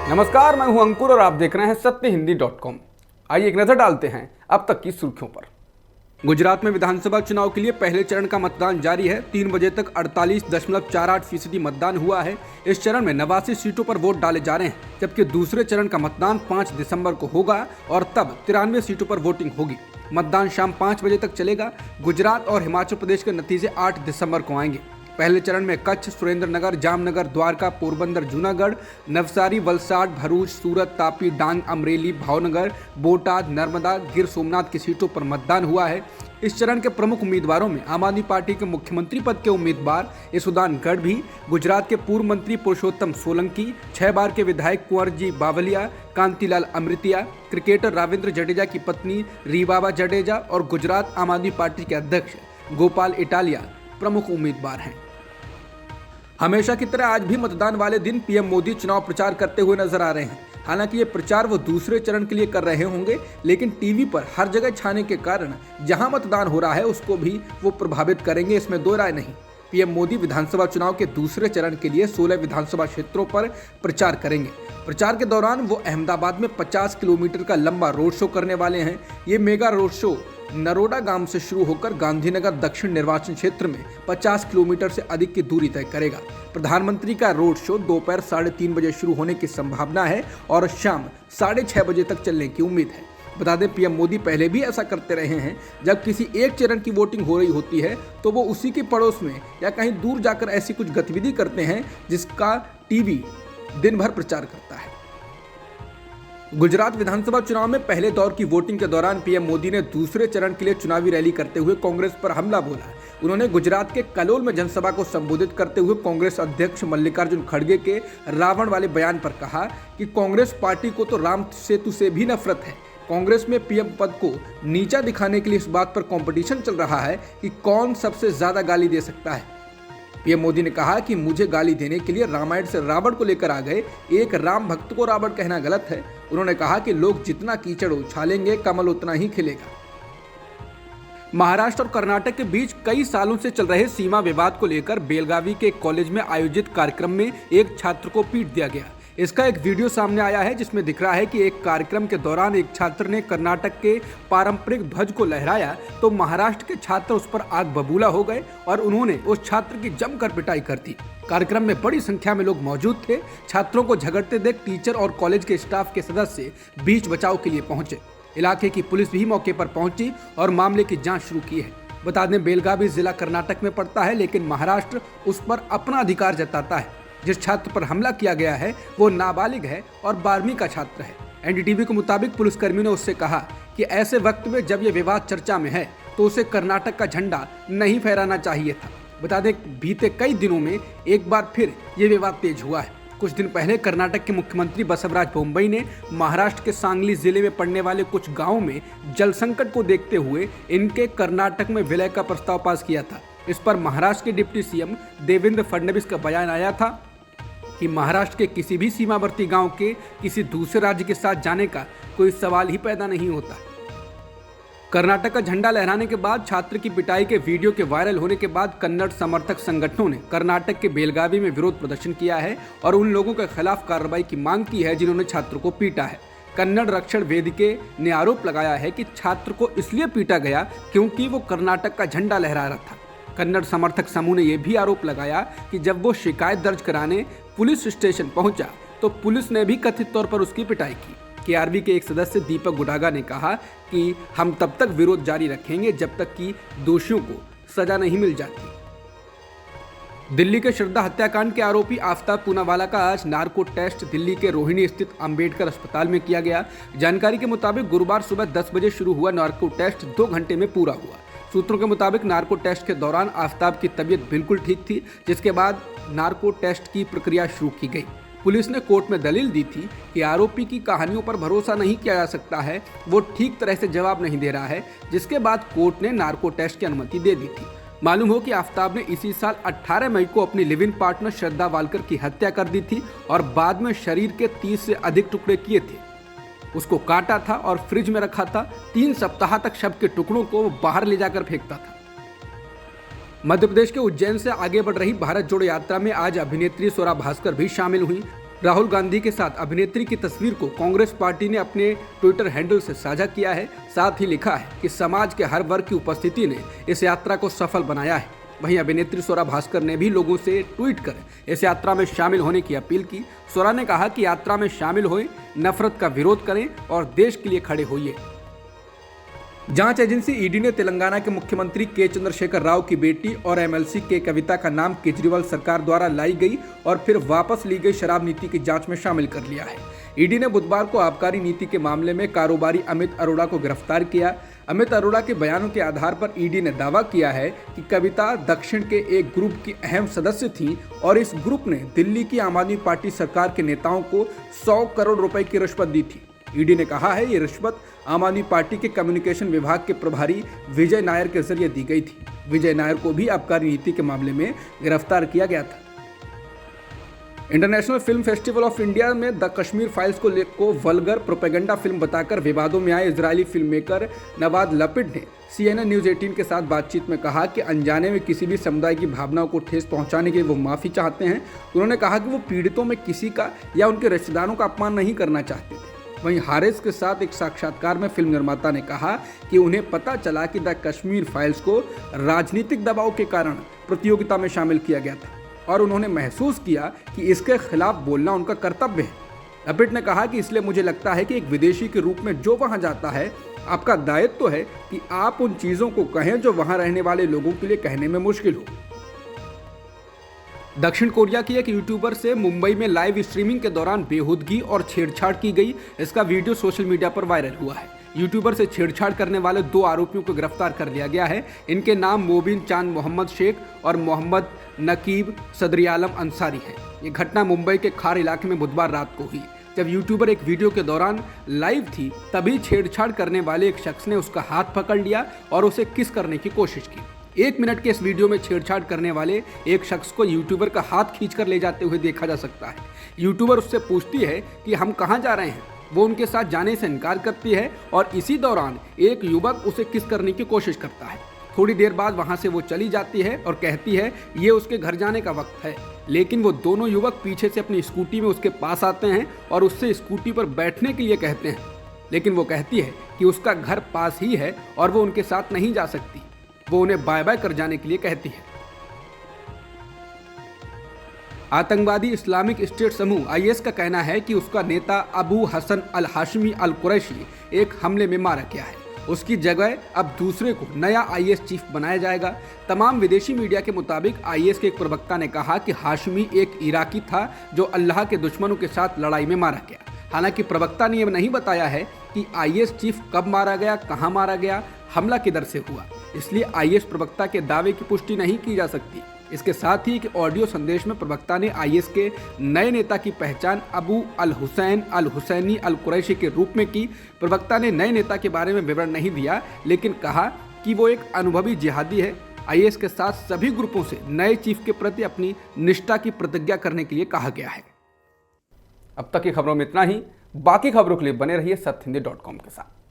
नमस्कार, मैं हूं अंकुर और आप देख रहे हैं सत्यहिंदी.com। आइए एक नजर डालते हैं अब तक की सुर्खियों पर। गुजरात में विधानसभा चुनाव के लिए पहले चरण का मतदान जारी है। 3 बजे तक 48.48% मतदान हुआ है। इस चरण में 89 सीटों पर वोट डाले जा रहे हैं, जबकि दूसरे चरण का मतदान 5 दिसंबर को होगा और तब 93 सीटों पर वोटिंग होगी। मतदान शाम 5 बजे तक चलेगा। गुजरात और हिमाचल प्रदेश के नतीजे 8 दिसंबर को आएंगे। पहले चरण में कच्छ, सुरेंद्रनगर, जामनगर, द्वारका, पोरबंदर, जूनागढ़, नवसारी, वलसाड, भरूच, सूरत, तापी, डांग, अमरेली, भावनगर, बोटाद, नर्मदा, गिर सोमनाथ की सीटों पर मतदान हुआ है। इस चरण के प्रमुख उम्मीदवारों में आम आदमी पार्टी के मुख्यमंत्री पद के उम्मीदवार यशोदान गढ़वी, गुजरात के पूर्व मंत्री पुरुषोत्तम सोलंकी, 6 बार के विधायक कुंवर जी बावलिया, कांतिलाल अमृतिया, क्रिकेटर रविंद्र जडेजा की पत्नी रीबाबा जडेजा और गुजरात आम आदमी पार्टी के अध्यक्ष गोपाल इटालिया प्रमुख उम्मीदवार हैं। हमेशा की तरह आज भी मतदान वाले दिन पीएम मोदी चुनाव प्रचार करते हुए नजर आ रहे हैं। हालांकि ये प्रचार वो दूसरे चरण के लिए कर रहे होंगे, लेकिन टीवी पर हर जगह छाने के कारण जहां मतदान हो रहा है उसको भी वो प्रभावित करेंगे, इसमें दो राय नहीं। पीएम मोदी विधानसभा चुनाव के दूसरे चरण के लिए 16 विधानसभा क्षेत्रों पर प्रचार करेंगे। प्रचार के दौरान वो अहमदाबाद में 50 किलोमीटर का लंबा रोड शो करने वाले हैं। ये मेगा रोड शो नरोडा गांव से शुरू होकर गांधीनगर दक्षिण निर्वाचन क्षेत्र में 50 किलोमीटर से अधिक की दूरी तय करेगा। प्रधानमंत्री का रोड शो दोपहर 3:30 बजे शुरू होने की संभावना है और शाम 6:30 बजे तक चलने की उम्मीद है। बता दें, पीएम मोदी पहले भी ऐसा करते रहे हैं। जब किसी एक चरण की वोटिंग हो रही होती है तो वो उसी के पड़ोस में या कहीं दूर जाकर ऐसी कुछ गतिविधि करते हैं जिसका टीवी दिन भर प्रचार करता है। गुजरात विधानसभा चुनाव में पहले दौर की वोटिंग के दौरान पीएम मोदी ने दूसरे चरण के लिए चुनावी रैली करते हुए कांग्रेस पर हमला बोला। उन्होंने गुजरात के कलोल में जनसभा को संबोधित करते हुए कांग्रेस अध्यक्ष मल्लिकार्जुन खड़गे के रावण वाले बयान पर कहा कि कांग्रेस पार्टी को तो राम सेतु से भी नफरत है। कांग्रेस में पीएम पद को नीचा दिखाने के लिए इस बात पर कंपटीशन चल रहा है कि कौन सबसे ज्यादा गाली दे सकता है। पीएम मोदी ने कहा कि मुझे गाली देने के लिए रामायण से रावण को लेकर आ गए। एक राम भक्त को रावण कहना गलत है। उन्होंने कहा कि लोग जितना कीचड़ उछालेंगे कमल उतना ही खिलेगा। महाराष्ट्र और कर्नाटक के बीच कई सालों से चल रहे सीमा विवाद को लेकर बेलगावी के एक कॉलेज में आयोजित कार्यक्रम में एक छात्र को पीट दिया गया। इसका एक वीडियो सामने आया है जिसमें दिख रहा है कि एक कार्यक्रम के दौरान एक छात्र ने कर्नाटक के पारंपरिक ध्वज को लहराया तो महाराष्ट्र के छात्र उस पर आग बबूला हो गए और उन्होंने उस छात्र की जमकर पिटाई कर दी। कार्यक्रम में बड़ी संख्या में लोग मौजूद थे। छात्रों को झगड़ते देख टीचर और कॉलेज के स्टाफ के सदस्य बीच बचाव के लिए पहुंचे। इलाके की पुलिस भी मौके पर पहुंची और मामले की जांच शुरू की है। बता दें, बेलगावी जिला कर्नाटक में पड़ता है, लेकिन महाराष्ट्र उस पर अपना अधिकार जताता है। जिस छात्र पर हमला किया गया है वो नाबालिग है और 12वीं का छात्र है। एनडीटीवी के मुताबिक पुलिसकर्मी ने उससे कहा कि ऐसे वक्त में जब ये विवाद चर्चा में है तो उसे कर्नाटक का झंडा नहीं फहराना चाहिए था। बता दें, बीते कई दिनों में एक बार फिर ये विवाद तेज हुआ है। कुछ दिन पहले कर्नाटक के मुख्यमंत्री बसवराज बोम्मई ने महाराष्ट्र के सांगली जिले में पड़ने वाले कुछ गाँवों में जल संकट को देखते हुए इनके कर्नाटक में विलय का प्रस्ताव पास किया था। इस पर महाराष्ट्र के डिप्टी सीएम देवेंद्र फडणवीस का बयान आया था कि महाराष्ट्र के किसी भी सीमावर्ती गांव के किसी दूसरे राज्य के साथ जाने का कोई सवाल ही पैदा नहीं होता। कर्नाटक का झंडा लहराने के बाद छात्र की पिटाई के वीडियो के वायरल होने के बाद कन्नड़ समर्थक संगठनों ने कर्नाटक के बेलगावी में विरोध प्रदर्शन किया है और उन लोगों के खिलाफ कार्रवाई की मांग की है जिन्होंने छात्र को पीटा है। कन्नड़ रक्षण वेदिके ने आरोप लगाया है कि छात्र को इसलिए पीटा गया क्योंकि वो कर्नाटक का झंडा लहरा रहा था। कन्नड़ समर्थक समूह ने यह भी आरोप लगाया कि जब वो शिकायत दर्ज कराने पुलिस स्टेशन पहुंचा तो पुलिस ने भी कथित तौर पर उसकी पिटाई की। केआरबी के एक सदस्य दीपक गुडागा ने कहा कि हम तब तक विरोध जारी रखेंगे जब तक कि दोषियों को सजा नहीं मिल जाती। दिल्ली के श्रद्धा हत्याकांड के आरोपी आफताब पूनावाला का आज नार्को टेस्ट दिल्ली के रोहिणी स्थित अंबेडकर अस्पताल में किया गया। जानकारी के मुताबिक गुरुवार सुबह 10 बजे शुरू हुआ नार्को टेस्ट 2 घंटे में पूरा हुआ। सूत्रों के मुताबिक नार्को टेस्ट के दौरान आफताब की तबीयत बिल्कुल ठीक थी, जिसके बाद नार्को टेस्ट की प्रक्रिया शुरू की गई। पुलिस ने कोर्ट में दलील दी थी कि आरोपी की कहानियों पर भरोसा नहीं किया जा सकता है, वो ठीक तरह से जवाब नहीं दे रहा है, जिसके बाद कोर्ट ने नार्को टेस्ट की अनुमति दे दी थी। मालूम हो कि आफताब ने इसी साल 18 मई को अपनी live in partner Shraddha Walker की हत्या कर दी थी और बाद में शरीर के 30 से अधिक टुकड़े किए थे। उसको काटा था और फ्रिज में रखा था। 3 सप्ताह तक शव के टुकड़ों को बाहर ले जाकर फेंकता था। मध्य प्रदेश के उज्जैन से आगे बढ़ रही भारत जोड़ो यात्रा में आज अभिनेत्री स्वरा भास्कर भी शामिल हुई। राहुल गांधी के साथ अभिनेत्री की तस्वीर को कांग्रेस पार्टी ने अपने ट्विटर हैंडल से साझा किया है। साथ ही लिखा है कि समाज के हर वर्ग की उपस्थिति ने इस यात्रा को सफल बनाया है। वहीं अभिनेत्री स्वरा भास्कर ने भी लोगों से ट्वीट कर इस यात्रा में शामिल होने की अपील की। स्वरा ने कहा कि यात्रा में शामिल होएं, नफरत का विरोध करें और देश के लिए खड़े होइए। जांच एजेंसी ईडी ने तेलंगाना के मुख्यमंत्री के चंद्रशेखर राव की बेटी और एमएलसी के कविता का नाम केजरीवाल सरकार द्वारा लाई गई और फिर वापस ली गई शराब नीति की जांच में शामिल कर लिया है। ईडी ने बुधवार को आबकारी नीति के मामले में कारोबारी अमित अरोड़ा को गिरफ्तार किया। अमित अरोड़ा के बयानों के आधार पर ईडी ने दावा किया है कि कविता दक्षिण के एक ग्रुप की अहम सदस्य थी और इस ग्रुप ने दिल्ली की आम आदमी पार्टी सरकार के नेताओं को 100 करोड़ रुपए की रिश्वत दी थी। ईडी ने कहा है ये रिश्वत आम आदमी पार्टी के कम्युनिकेशन विभाग के प्रभारी विजय नायर के जरिए दी गई थी। विजय नायर को भी आबकारी नीति के मामले में गिरफ्तार किया गया था। International film festival of India में द कश्मीर फाइल्स को वल्गर प्रोपेगेंडा फिल्म बताकर विवादों में आए इजरायली फिल्म मेकर नवाद लपिड ने CNN न्यूज़ 18 के साथ बातचीत में कहा कि अनजाने में किसी भी समुदाय की भावनाओं को ठेस पहुंचाने के वो माफ़ी चाहते हैं। उन्होंने कहा कि वो पीड़ितों में किसी का या उनके रिश्तेदारों का अपमान नहीं करना चाहते थे। वहीं हारिस के साथ एक साक्षात्कार में फिल्म निर्माता ने कहा कि उन्हें पता चला कि द कश्मीर फाइल्स को राजनीतिक दबाव के कारण प्रतियोगिता में शामिल किया गया था और उन्होंने महसूस किया कि इसके खिलाफ बोलना उनका कर्तव्य है। लपिड ने कहा कि इसलिए मुझे लगता है कि एक विदेशी के रूप में जो वहां जाता है, आपका दायित्व तो है कि आप उन चीज़ों को कहें जो वहां रहने वाले लोगों के लिए कहने में मुश्किल हो। दक्षिण कोरिया की एक यूट्यूबर से मुंबई में लाइव स्ट्रीमिंग के दौरान बेहूदगी और छेड़छाड़ की गई। इसका वीडियो सोशल मीडिया पर वायरल हुआ है। यूट्यूबर से छेड़छाड़ करने वाले 2 आरोपियों को गिरफ्तार कर लिया गया है। इनके नाम मोबिन चांद मोहम्मद शेख और मोहम्मद नकीब सदरियालम अंसारी है। ये घटना मुंबई के खार इलाके में बुधवार रात को हुई। जब यूट्यूबर एक वीडियो के दौरान लाइव थी, तभी छेड़छाड़ करने वाले एक शख्स ने उसका हाथ पकड़ लिया और उसे किस करने की कोशिश की। 1 मिनट के इस वीडियो में छेड़छाड़ करने वाले एक शख्स को यूट्यूबर का हाथ खींचकर ले जाते हुए देखा जा सकता है। यूट्यूबर उससे पूछती है कि हम कहां जा रहे हैं। वो उनके साथ जाने से इनकार करती है और इसी दौरान एक युवक उसे किस करने की कोशिश करता है। थोड़ी देर बाद वहां से वो चली जाती है और कहती है ये उसके घर जाने का वक्त है। लेकिन वो दोनों युवक पीछे से अपनी स्कूटी में उसके पास आते हैं और उससे स्कूटी पर बैठने के लिए कहते हैं, लेकिन वो कहती है कि उसका घर पास ही है और वो उनके साथ नहीं जा सकती। वो उन्हें बाय बाय कर जाने के लिए कहती है। आतंकवादी इस्लामिक स्टेट समूह IS का कहना है कि उसका नेता अबू हसन अल हाशमी अल कुरैशी एक हमले में मारा गया है। उसकी जगह अब दूसरे को नया IS चीफ बनाया जाएगा। तमाम विदेशी मीडिया के मुताबिक IS के एक प्रवक्ता ने कहा कि हाशमी एक इराकी था जो अल्लाह के दुश्मनों के साथ लड़ाई में मारा गया। हालांकि प्रवक्ता ने यह नहीं बताया है कि IS चीफ कब मारा गया, कहां मारा गया, हमला किधर से हुआ। इसलिए IS प्रवक्ता के दावे की पुष्टि नहीं की जा सकती। इसके साथ ही एक ऑडियो संदेश में प्रवक्ता ने IS के नए नेता की पहचान अबू अल हुसैन अल हुसैनी अल कुरैशी के रूप में की। प्रवक्ता ने नए नेता के बारे में विवरण नहीं दिया, लेकिन कहा कि वो एक अनुभवी जिहादी है। IS के साथ सभी ग्रुपों से नए चीफ के प्रति अपनी निष्ठा की प्रतिज्ञा करने के लिए कहा गया है। अब तक की खबरों में इतना ही। बाकी खबरों के लिए बने रहिए सत्यहिंदी.com के साथ।